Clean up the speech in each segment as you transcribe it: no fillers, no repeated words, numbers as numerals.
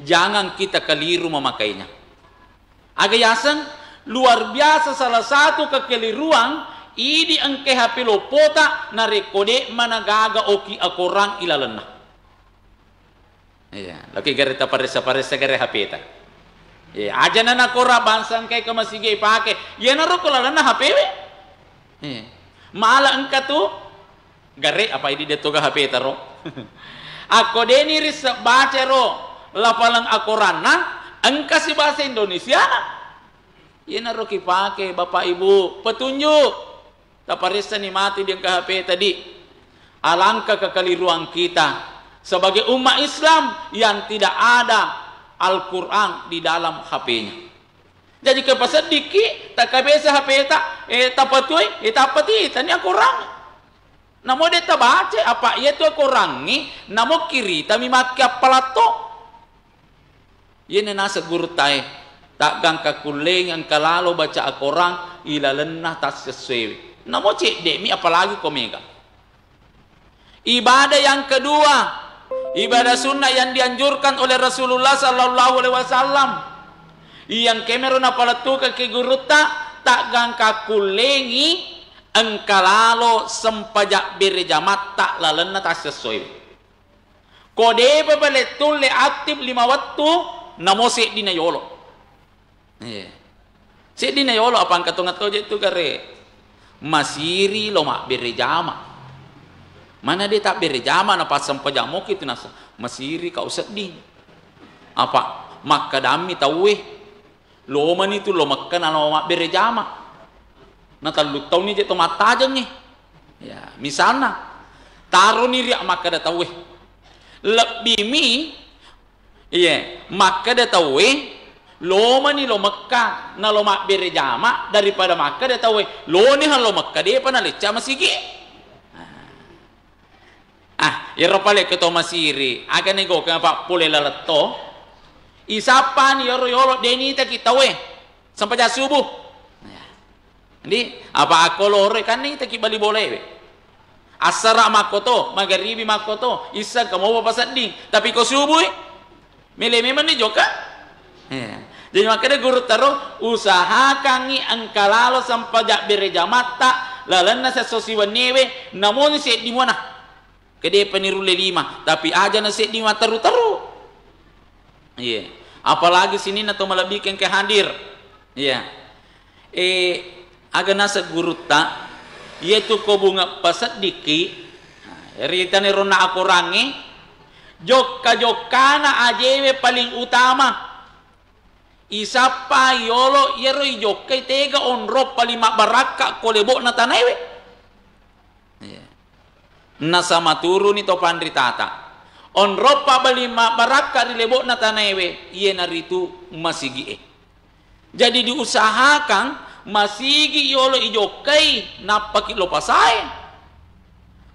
Jangan kita keliru memakainya. Agayasan luar biasa salah satu kekeliruan idi angke HP lopota na rekode managaga oki akorang ilalena. Iya, laki gareta paresa gare HP ta. Iya, aja na nakora bansang kay kamasige pake. Yan ro ko lalena HP we. Iya. Maala angka tu gare apa idi deto ga HP ta ro. Ako deni ris baca ro lapalang akorana angka si bahasa Indonesia. Yan ro ki pake Bapak Ibu, petunjuk. Taparisa ni mati di angka HP tadi. Alangkah kekeliruan kita sebagai umat Islam yang tidak ada Al-Quran di dalam HP-nya. Jadi kepasan diki tak kabesa HP tak tapatui tapati tanya Quran. Namo dia tak baca apa ia tu Quran ni namo kiri tami makia palato. Ia nasa guru tai tak gangka kuling ang kalalo baca Al-Quran ilalenah tak sesuai. Namo cek demi apalagi komega. Ibadah yang kedua, ibadah sunnah yang dianjurkan oleh Rasulullah sallallahu alaihi wasallam. Yang kemeron apalatu ke guruta tak gangka kulengi engkalalo sempajak berjamat tak lalena tak sesuai. Kode pebeletul le aktif 5 waktu namo sek dina yolo. Sek dina yolo apa angkat tungat itu kare. Masiri lo mak berjama. Mana dia tak berjama na pas sempajak mo kitu nasa. Masiri kau sedih. Apa makadami tawe. Lo man itu lo makan alo mak berjama. Na taluk tahu ni jatuh mata aja nih. Ya, misalnya taruh ni riak makada tawe. Lebih mi iya, makada tawe lo man ni lo makan na lo mak berjama daripada makada tawe. Lo ni halo makada dia pana leca masigi. Iropale keto masiri aga nego ka pa pule lalato isapan yoro deni ta kita we sampai jam subuh. Jadi apa akolore kan ni ta kibali boleh we asara makoto magharibi makoto isa kamo papat ding tapi ko subuh mele memang ni joka. Jadi makanya guru taro usahakan ni angkalalo sampai jak berjamata lalana sa sosiwan newe namun si di mana kede peniru lima tapi aja nasi di mata taru. Iya. Apalagi sini nato malabikeng ke hadir. Iya. Aga nasa guruta yaitu ko bunga pasat diki. Rita ni rona ako rangi. Jokka ajewe paling utama. Isa pa yolo yero jokka tega onro paling baraka kolebo na tanaywe. Nasa maturu ni to pandritata on ropa balima baraka rilebok na tanewe iye naritu masigi jadi diusahakan masigi yolo ijokai napaki lo pasai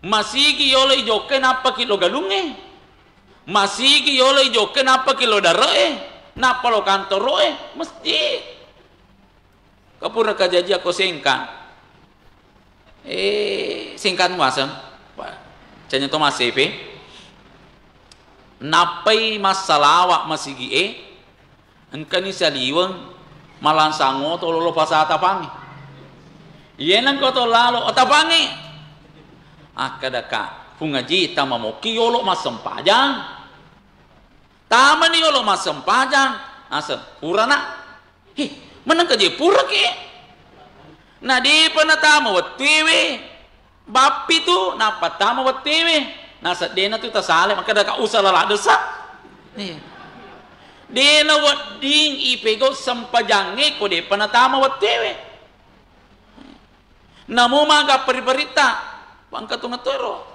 masigi yolo ijokai napaki lo galunge masigi yolo ijokai napaki lo darae napa lo kantoroe mesti kapura kajaji ako singkan singkan wasam canya to masepe napai masalawak masigi engkani saliwang malansango to lolo pasata pangi yenan ko to lalo otapangi akadaka pungaji tamamoki yolo masempajang taman yolo masempajang asal purana menang kaje pura ke na di panatama watwewe bapi tu napa tama watewe nasa dena tu tasale maka da ka usala la desa dena wading ipego sampajange ko de panatama watewe namo maga periperita pangkat tungatoro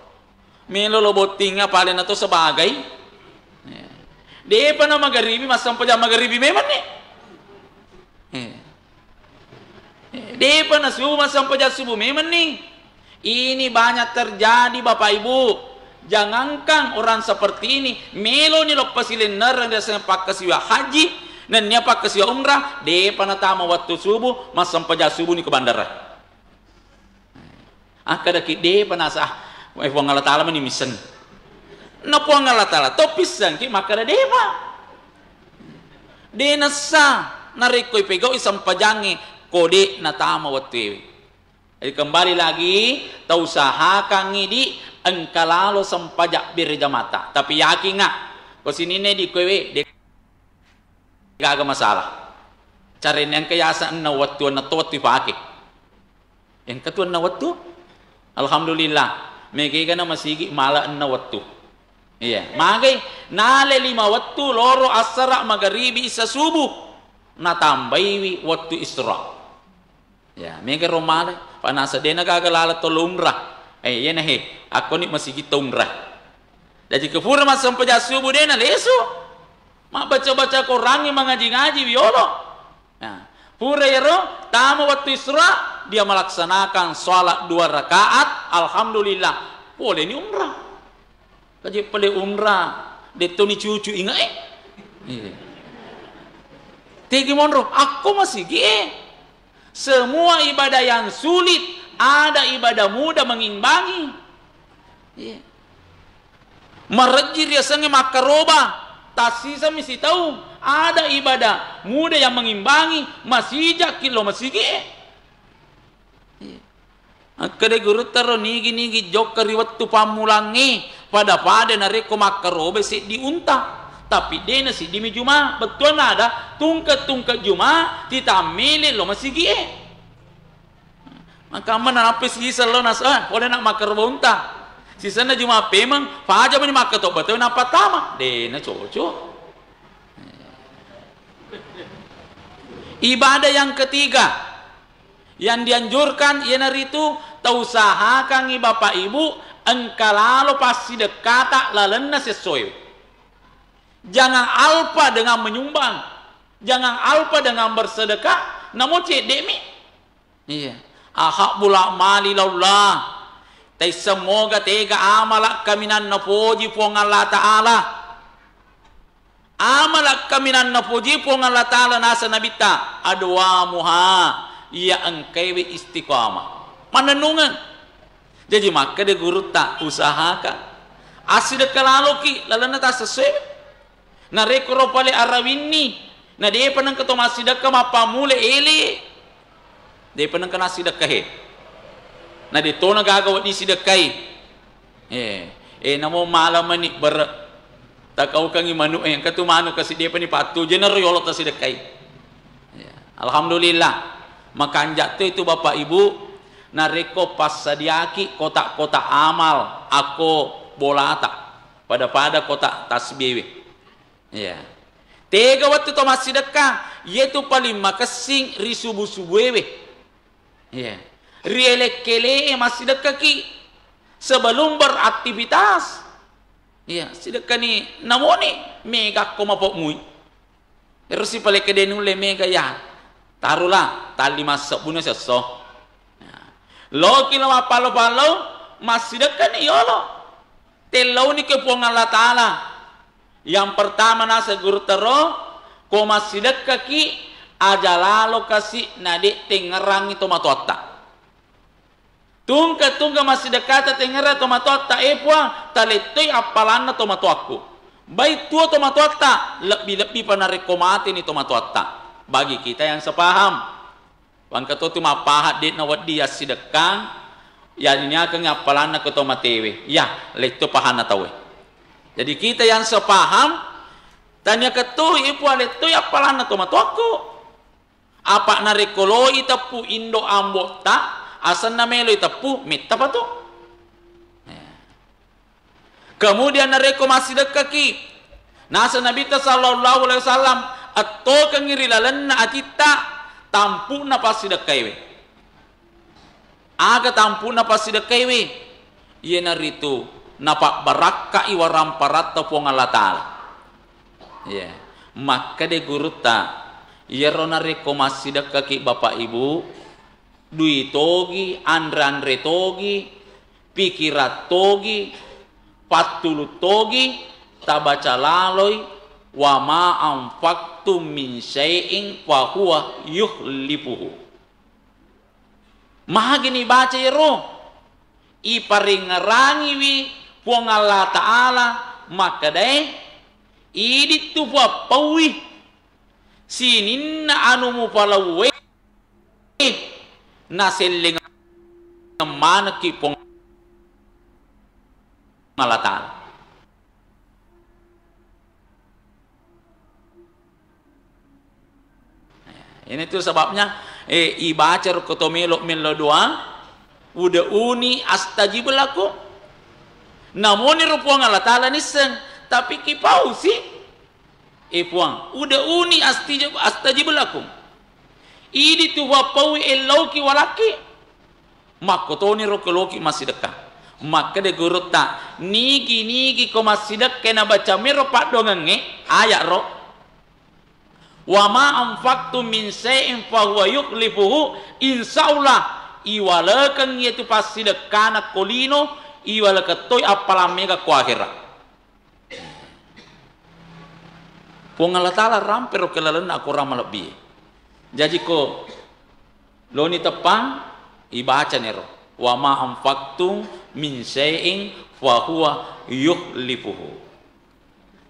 melo lo botinga pale na to sebagai de pana magaribi mas sampajang magaribi memang ni de pana subuh mas sampajang subuh memang ni. Ini banyak terjadi Bapak Ibu. Jangankan orang seperti ini melo ni lo pasilenar dan dia pak kesiwa haji dan dia pak kesiwa umrah de panatama waktu subuh mas sampai subuh ni ke bandara. Kada ki de panasa wong Allah taala mani misen. Na po Allah taala to pisan ki maka de pa. Denasa narikoy pegaw isang pajangi kode na tama watwewe. Jadi kembali lagi tausahakan ngidi engkalalo sampajak birjamata. Tapi yakin nga ko sinine di kwewe de gaga masalah. Cari yang kayasa na wattu na toti pake. Yang katuan na wattu alhamdulillah megi kana masigi mala na wattu. Iya, magai nale 5 waktu loro asara magharibi isa subuh na tambayi waktu isra. Ya, mega romale panasa de nagagalala to umrah. Yan ako ni masigi to umrah. Jadi kefura mas sampai subuh de na leso. Ma baca-baca Quran mengaji-ngaji biolo. Nah, pura yero tamu waktu isra dia melaksanakan salat 2 rakaat, alhamdulillah. Boleh ni umrah. Kaji pele umrah deto ni cucu ingat Tegi monro aku masih semua ibadah yang sulit ada ibadah mudah mengimbangi. Merejir ya sange makaroba tasisa misi tahu ada ibadah mudah yang mengimbangi masih jakilo masih Akade guru taro nigi jok kariwat tu pamulangi pada nareko makarobe si diunta tapi dena si dimi juma betul ada tungkat juma ditamili lo masih maka mana apa sih selo nas boleh nak makarobe unta sisanya juma pemang faja meni makato betul napa tama dena cocok. Ibadah yang ketiga yang dianjurkan ialah itu tausahakan bapak ibu engkalalo pasti dekata lalena sesuai. Jangan alpa dengan menyumbang, jangan alpa dengan bersedekah, namun cek demi. Iya. Ahabul a'mali laullah. Tai semoga tega amalak kaminan napoji pong Allah Ta'ala. Amalak kaminan napoji pong Allah Ta'ala nasa nabita adwa muha ia engkewi istiqamah. Manenungan. Jadi maka de guru tak usahakan. Asida kalaloki lalana ta sesuai. Na rekoro pale arawini. Na de panang keto masida ka mapamule ele. De panang kana sida kahe. Na de tona gagawat ni sida kai. Namo malaman ni ber takaw kang imanu yang katumano kasi de pani patu jener yolo ta sida kai. Alhamdulillah. Maka anjak itu Bapak Ibu nareko pasadiaki kotak-kotak amal aku bolata pada kotak tasbih. Ya. Tega waktu to masih sedekah yaitu paling makasing risubu-subuewe. Ya. Rielekele masih sedekah ki sebelum beraktivitas. Ya, sedekah ni namoni mega ko mapokmui. Terus si pale kedenule mega ya. Taruhlah tali masak bunuh seso. Lo kilo palo masih dekat ni yolo. Telau ni kepuang Allah Ta'ala. Yang pertama nasa guru tero ko masih dekat ki ajalalo kasih nadik tengerang itu matuata. Tungka masih dekat tengerang itu matuata puang taletoi apalan itu matuaku. Baik tua itu matuata lebih panarekomati itu matuata. Bagi kita yang sepaham, wan kato tu mapahat dit na wad dia sidekang, ya ini akan ngapalan na kato matewe, ya leto pahan na tawe. Jadi kita yang sepaham, tanya kato ipu leto ya palan na tomatuako. Apa na rekolo itapu indo ambota, asan na melo itapu mita pa to. Kemudian na reko masih dekaki, nasa Nabi sallallahu alaihi wasallam. Atau kengirilalan na atita tampu na pasidakaiwe. Aga tampu na pasidakaiwe. Iyan na rito napak baraka iwaram parata po nga latala. Yeah. Maka de guruta iyaro na reko masidakaki bapak ibu dui togi andre togi pikirat togi patulu togi tabaca laloi wa ma anfaqtum min syai'in fa huwa yukhlifuhu. Maha gini baca yero iparingarangi wi puang Allah Ta'ala maka deh idit tu buat pawi sinin na anu mo palawe na selling mana ki pong malatan. Ini tuh sebabnya ibaca kotomelo melo doa udah uni astajib laku namun ni rupuang Allah Ta'ala niseng tapi kipau sih puang udah uni astajib laku ini tuh wapau eloki walaki makotoni rokoloki masih dekat maka de gurut tak nigi ko masih dekat na baca mero pak dongenge ayat ro wa ma anfaqtum min shay'in fa huwa yukhlifuhu insyaallah iwalakan yaitu pasti dekana kolino iwalakatoy apalamega ko akhirat Allah Ta'ala rampero kelalan aku ramal lebih jadi ko loni tepang ibaca nero wa ma anfaqtum min shay'in fa huwa yukhlifuhu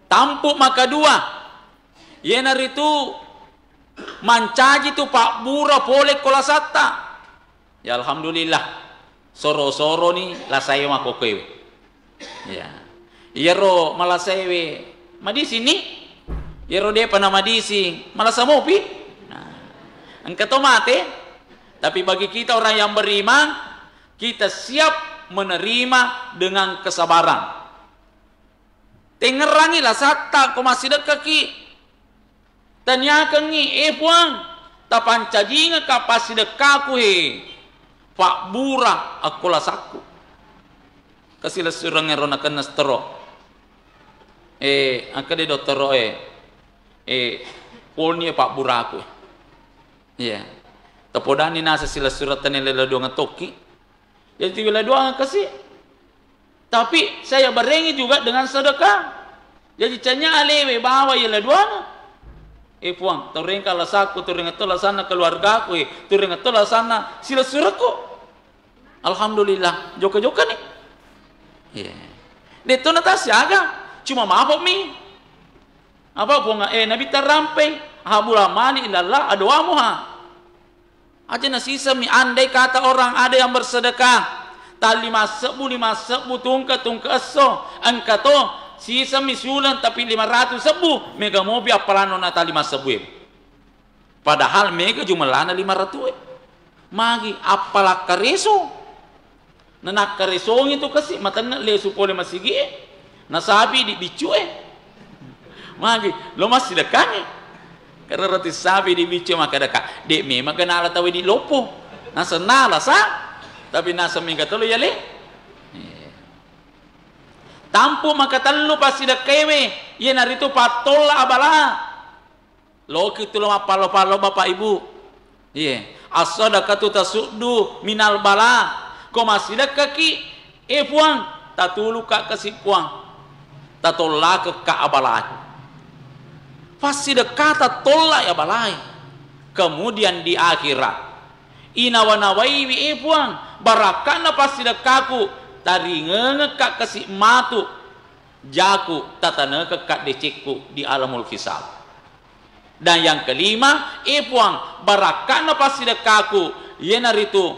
tampuk maka dua yenar itu mancaji tu Pak Bura boleh kolasata ya alhamdulillah soro-soro ni lasayo makokewe ya yero malasewe madisi ni yero dia pana madisi malasamopi nah angkato mate tapi bagi kita orang yang beriman kita siap menerima dengan kesabaran tengerangi lah sata ko masih dekaki tanyakan ni puang tapan cajinga kapasi dekaku Pak Bura aku lasaku kasih surang erona kena stro angka de doktoro polnya Pak Bura aku ya tapodani nasa sila suratan lela dua ngetoki jadi bila dua kasih tapi saya berengi juga dengan sedekah jadi canya alewe bawa lela dua puang turing kala saku turing atola sana keluarga aku turing atola sana sila suratku alhamdulillah joka nih de to nata siaga cuma maaf mi apa puang nabi tarampe habula mali illallah adoamu aja nasisa mi andai kata orang ada yang bersedekah tal 5 sebu tungka eso angkato sisa misulan tapi 500 sebu mega mobi apalano nata 5 sebu padahal mega jumlahna 500 magi apalah kareso nanak kareso itu kasih matana lesu pole masigi nasabi di bicu magi lo masih dekane karena roti sabi di bicu maka dekat dek memang kenal tahu di lopo nasa nala sa tapi nasa mega tolo ya le tampu maka telu pasti dekewe ye narito patola abala loki tulo palo bapak ibu as-sadaqatu tasuddu minal bala ko masih dekaki puang tatulu ka kasih puang tatola ke ka abala pasti dekata tola ya balai kemudian di akhirat inawanawai puang barakana pasti dekaku tari ngekak kasih matu jaku tatana kekak decekku di alamul hisab dan yang kelima puang barakana pasti dekaku yenar itu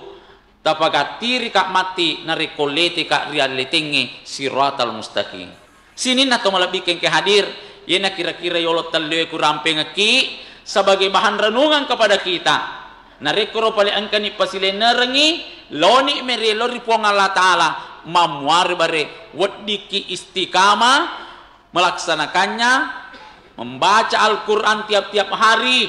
tapagatiri kak mati narikolete kak realitenge siratal mustaqim sini na tomalabiken ke hadir yena kira-kira yolot tallewe ku rampeng ki sebagai bahan renungan kepada kita narekoro pale angkani pasile nerengi loni merelo ripuang Allah Ta'ala mamuar bare wadiki istiqamah melaksanakannya membaca Al-Quran tiap-tiap hari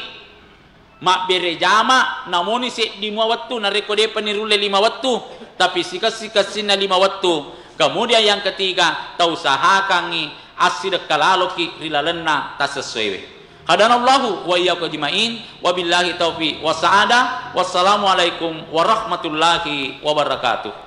mak bere jama namun isi di 5 waktu narekode penirule 5 waktu tapi sikas-sikasina 5 waktu kemudian yang ketiga tausahakangi asidek kalaloki rilalena tak sesuai hadanallahu wa iyyakum ajmain wabillahi taufiq wa sa'adah wassalamu alaikum warahmatullahi wabarakatuh.